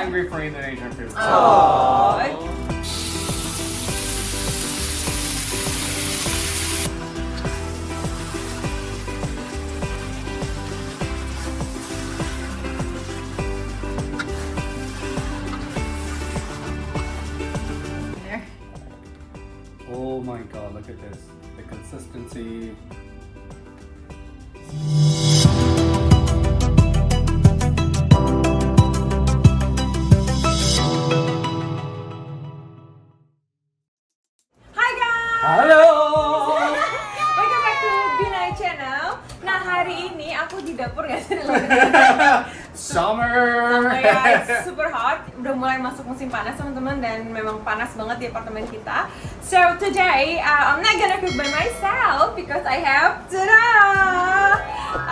hungry for Indonesian food. Oh. Oh my god, look at this. The consistency. Hi guys! Halo! Welcome back to Bina Channel. Nah, hari ini aku di dapur ya. Summer! Ya, it's super hot. Udah mulai masuk musim panas teman-teman, dan memang panas banget di apartemen kita. So today I'm not gonna cook by myself because I have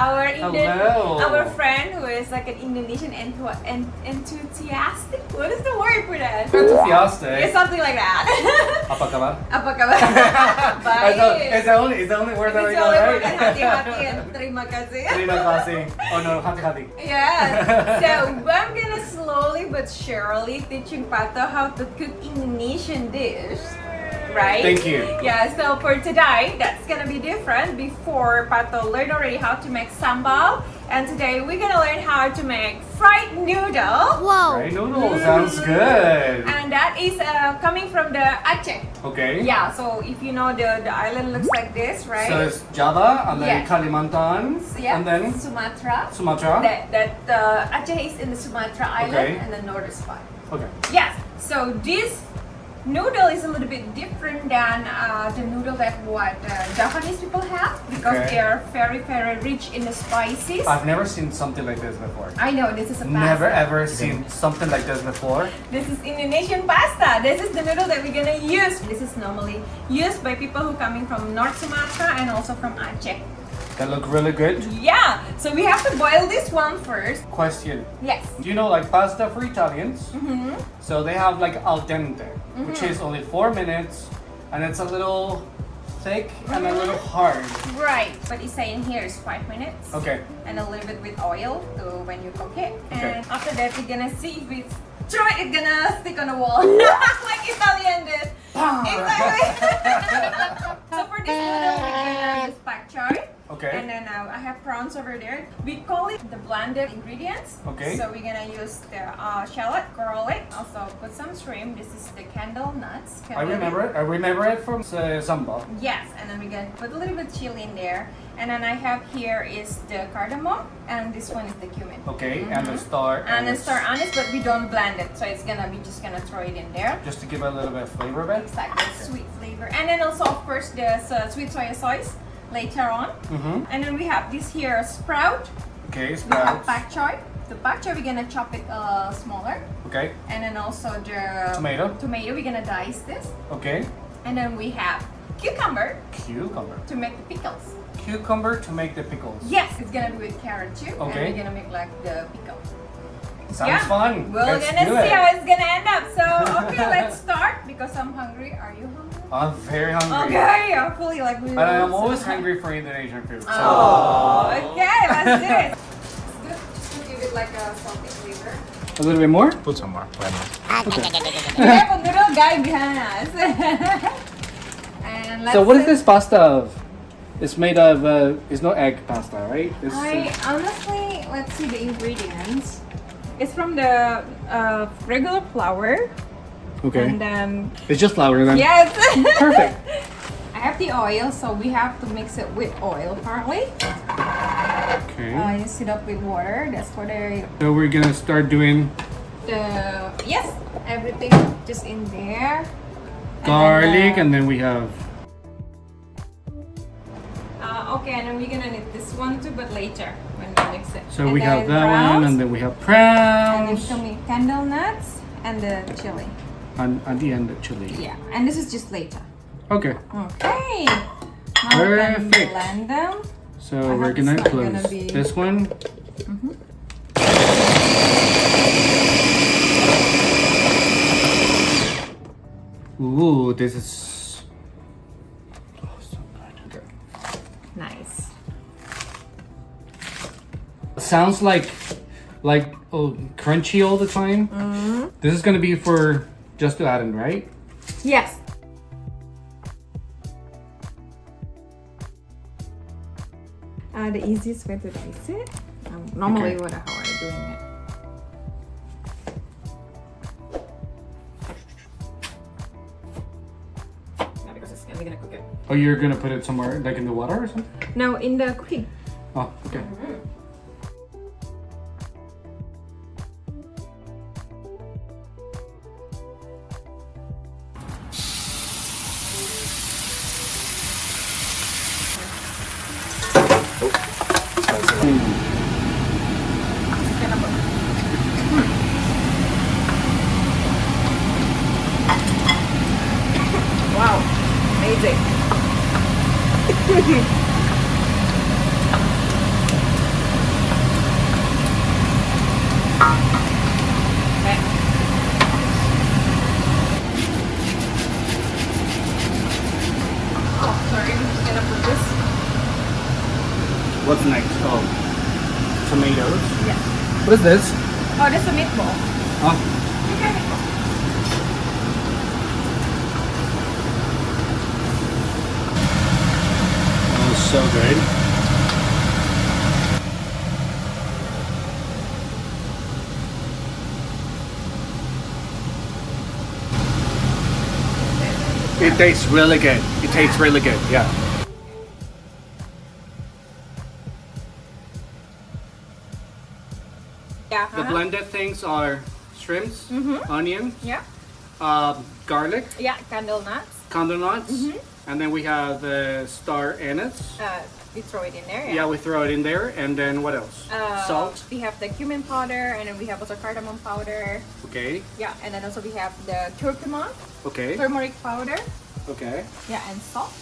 our friend who is like an Indonesian enthusiastic. What is the word for that? Enthusiastic. Yeah, something like that. Apa kabar? Apa kabar? Baik. It's the only word that we know, right? Hati-hati. Terima kasih. Terima kasih. Oh no, hati-hati. Yes. So I'm gonna slowly but surely teaching Pato how to cook Indonesian dish. Right? Thank you. Yeah, so for today, that's gonna be different. Before, Pato learned already how to make sambal, and today we're gonna learn how to make fried noodle. Fried noodle sounds good. And that is coming from the Aceh. Okay. Yeah, so if you know the island looks like this, right? So it's Java, and then Yeah. Kalimantan, Yeah, and then Sumatra. Sumatra. That Aceh is in the Sumatra Okay. island and the northern spot. Okay. Yes, so this noodle is a little bit different than the noodle that what Japanese people have, because Okay. they are very rich in the spices. I've never seen something like this before. I know this is a pasta. Never ever seen something like this before. This is Indonesian pasta. This is the noodle that we're gonna use. This is normally used by people who coming from North Sumatra and also from Aceh. That look really good. Yeah, so we have to boil this one first. Question. Yes. You know, like pasta for Italians, Mm-hmm. so they have like al dente, which is only 4 minutes, and it's a little thick and a little hard. Right, but it's saying here is 5 minutes. Okay. And a little bit with oil to when you cook it. Okay. And after that, we're gonna see if it's true, it's gonna stick on the wall like Italian did. Exactly. So for this noodle, we're gonna use pak choy. Okay. And then I have prawns over there. We call it the blended ingredients. Okay. So we're gonna use the shallot, garlic. Also put some shrimp. This is the candle nuts. I remember it. I remember it from sambal. Yes, and then we're gonna put a little bit chili in there. And then I have here is the cardamom, and this one is the cumin. Okay, and the star. And the anise. star anise, but we don't blend it, so it's gonna be just gonna throw it in there. Just to give it a little bit of flavor, babe. Exactly, sweet flavor. And then also, of course, the sweet soy sauce later on. Mm-hmm. And then we have this here sprout. Okay, We have sprouts. pak choy. The pak choy we're gonna chop it smaller. Okay. And then also the Tomato. Tomato we're gonna dice this. Okay. And then we have cucumber Cucumber. to make the pickles. Cucumber to make the pickles. Yes, it's gonna be with carrot too. Okay. And we're gonna make like the pickle. Sounds fun. We're Let's gonna do see it. how it's gonna end up. So, okay, let's start because I'm hungry. Are you hungry? I'm very hungry. Okay, hopefully like we And I'm always hungry for Indonesian food. So. Oh, okay, let's do it. It's good just to give it like a salty flavor. A little bit more? Put some more. Why not? We have a noodle guy behind us. And let's So what is this pasta of? It's made of, it's no egg pasta, right? This I honestly, let's see the ingredients. It's from the regular flour. okay. And then, It's just flour then? yes. Perfect. I have the oil, so we have to mix it with oil partly. Okay. You sit up with water. That's what So we're gonna start doing yes, everything just in there. garlic, and then we have Okay, and then we're gonna need this one too, but later when we mix it. so And we have then that one, browns, and then we have and then prawns, some candle nuts and the chili. and at the end the chili. Yeah, and this is just later. Okay. Okay. Now we can Perfect. blend them. So I we're hope it's gonna not close gonna be- this one. Ooh, this is so good. Nice. Sounds like like crunchy all the time. This is gonna be for just to add in, right? Yes. The easiest way to dice it. Normally, Okay. how I'm doing it. Yeah, because it's gonna cook it. Oh, you're gonna put it somewhere, like in the water or something? No, in the cooking. Oh, okay. Wow, amazing. Okay. Oh, sorry, I'm just gonna put this. What's next? Oh, tomatoes. Yeah. What is this? Oh, that's a meatball. Oh, Okay, meatball. oh, so good. It tastes really good. It tastes really good. Yeah. Yeah. The blended things are shrimps, onions, Yeah. Garlic, Yeah, candle nuts. condor nuts, and then we have star anise. We throw it in there. Yeah, we throw it in there, and then what else? Salt. We have the cumin powder, and then we have also cardamom powder. Okay. Yeah, and then also we have the curcuma, Okay. turmeric powder. Okay. Yeah, and salt.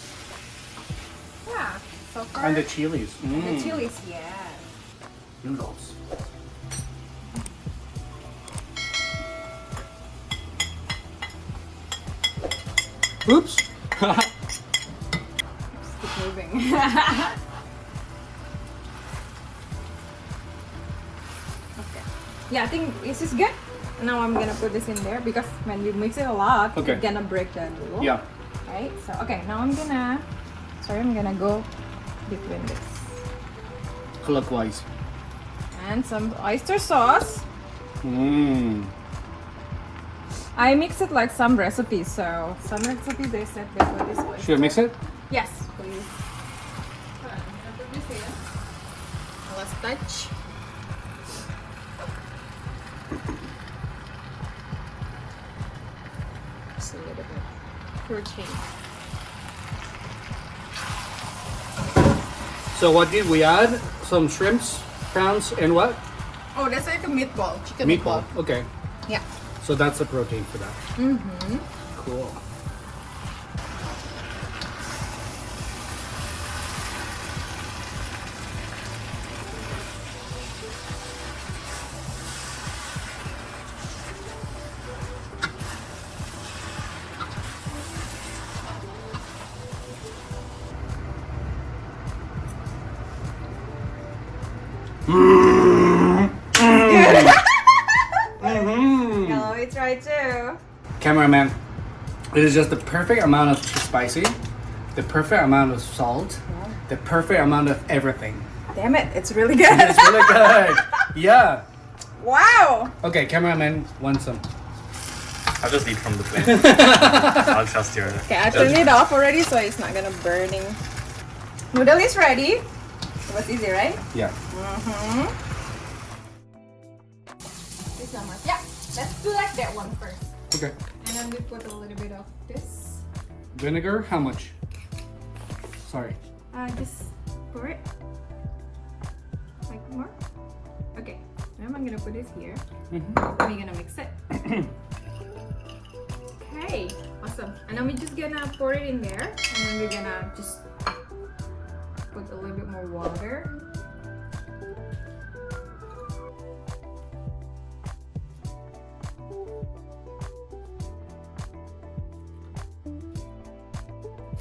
Yeah, so far. And the chilies. The chilies, yeah. Noodles. Oops. Keep moving. Okay. Yeah, I think this is good. Now I'm gonna put this in there because when you mix it a lot, Okay. it's gonna break the noodle. Yeah. Right? So okay, now I'm gonna go between this. Clockwise. And some oyster sauce. Mmm. I mix it like some recipes, so some recipes they said they put this oyster. Should I mix it? Yes, please. Hold on, I'm gonna put this in. Let's touch. Just a little bit. Protein. So what did we add? Some shrimps, prawns, and what? Oh, that's like a meatball, chicken Meatball. Okay. Yeah. So that's the protein for that. Mm-hmm. Cool. No, we try too. Cameraman, it is just the perfect amount of spicy, the perfect amount of salt, the perfect amount of everything. Damn it, it's really good. It's really good. Yeah. Wow. Okay, cameraman wants some. I'll just eat from the plate. I'll trust your. Okay, I turned it off already, so it's not gonna burning. Noodle is ready. It was easy, right? Yeah. Mm-hmm. This so much. Yeah, let's do like that one first. Okay. And then we put a little bit of this. Vinegar, how much? Sorry. Just pour it. Like more. Okay. Now I'm gonna put this here. Mhm. And we're gonna mix it. Okay, awesome. And then we're just gonna pour it in there, and then we're gonna just put a little bit more water.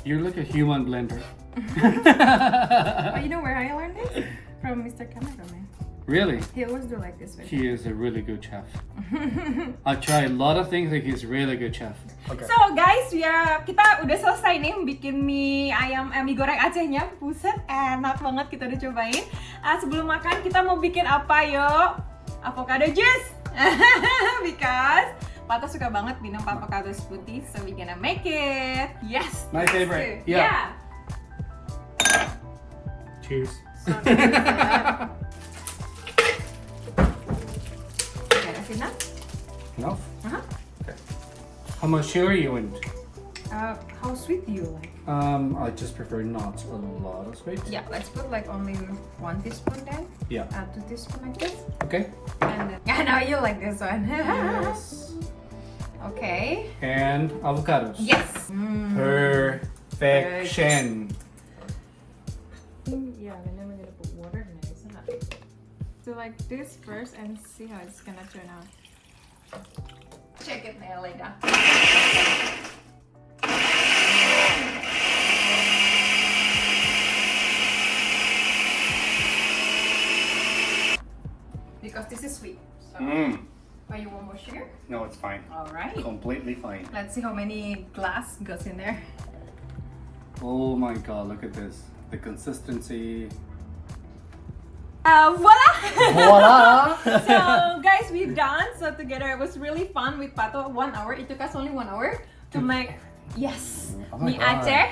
You're like a human blender. Oh, you know where I learned this? From Mr. Cameraman. Really? He always do like this way. He is a really good chef. I try a lot of things, and he's a really good chef. Okay. So guys, ya kita udah selesai nih bikin mie ayam mie goreng Acehnya. Buset, enak banget, kita udah cobain. Sebelum makan kita mau bikin apa yuk? Avocado juice. Because Pato suka banget minum avocado putih, so we gonna make it. Yes. My favorite. Do. Yeah. Cheers. So, okay, that's enough. Enough? Uh-huh. Okay. How much sugar you want? How sweet do you like? I just prefer not a lot of sweet. Yeah, let's put like only 1 teaspoon then. Yeah. 2 teaspoon like this. Okay. And then, yeah, now you like this one. Yes. Okay. And avocados. Yes. Perfection. Yeah, and then we're gonna put water in it, isn't it? So like this first and see how it's gonna turn out. Check it now later. Because this is sweet. So, are you want more sugar? No, it's fine. All right. Completely fine. Let's see how many glass goes in there. Oh my god, look at this. The consistency. Voila! Voila! So guys, we're done. So together it was really fun with Pato. 1 hour. It took us only 1 hour to make Oh my mie God. Aceh,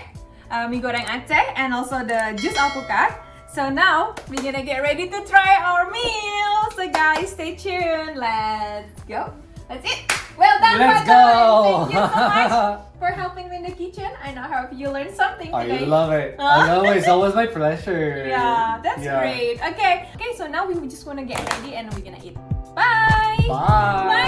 mie goreng Aceh, and also the juice alpukat. So now we're gonna get ready to try our meal. So guys, stay tuned. Let's go. That's it. Well done, Let's Pato. go. Thank you so much for helping me in the kitchen. I know how you learned something I today. love it. I know, it's always my pleasure. Yeah, that's Yeah. great. Okay, so now we just wanna get ready and we're gonna eat. Bye. Bye.